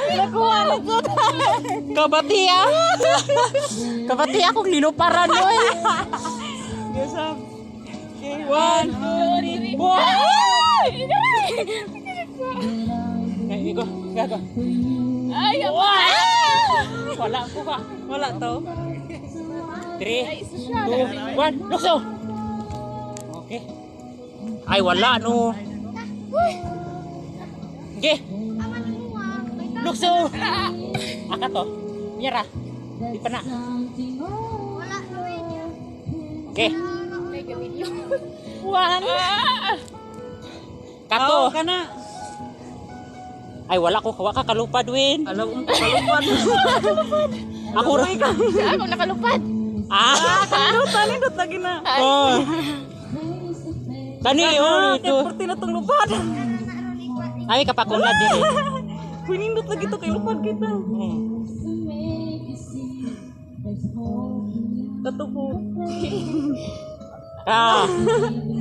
Nakuha na to. Kabatiya. Kabatiya kung linuparan mo eh. Gasap. Okay, 1, 2, 3. Gago, gago. Ay, Wala ko ka. wala to. 3, 2, 1, lukso! Okay. Ay, wala no. Okay. Lukso! Aka to. Mira. Di pa na. Okay. 1. Kato. Oh, kana. Ay, wala ko. Kawa ka kalupad, Win. Alam ko kalupad. Ako rin. Ako nakalupad. Tanindot lagi na. Oh. Kani, oh, ito. Porti na tong lupad. Ay, kapakunad din eh. Pinindot lagi to kay lupad kita. Katupo. Ah.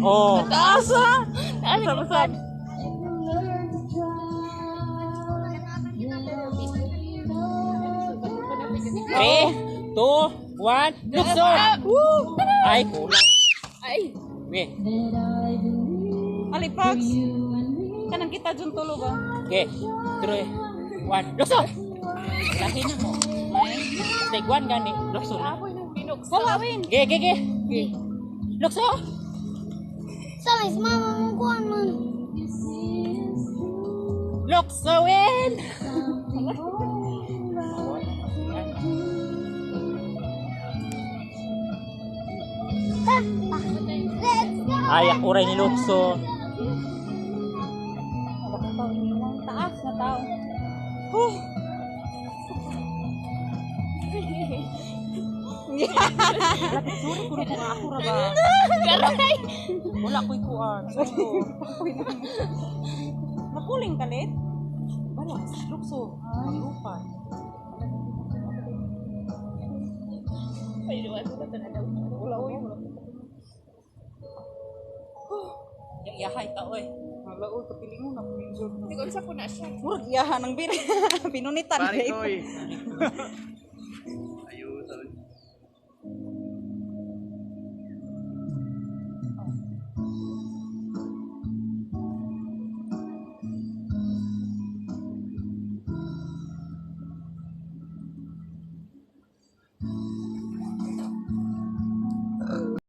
Oh. Asa? Nakalupad. Three, 2, 1, lukso! Ay, kulang. Ay. Okay. Alipax. Kanang kita dyan tulo ba? Okay. 3, 1, lukso! Lahi na mo. Take 1 gani. Lukso na. Wala, Win. Okay, okay, okay. Lukso! Salis mama mo kuan man. Lukso, Win! Let's go. Ay, akuray ni lukso. Taas na tao. Lapit suri ko rin ako ra ba? Garay. Wala ko'y kuwan. Makuling kalit? Wala, lukso. Ay, upan. Ay, luwan ko na daw. Wala, uy. Yahay ka, oy. Wala, uy. Kapiling mo na. Hindi ko sa po na siya. Murag iyahan ng bir. Pinunitan. Pare ko eh.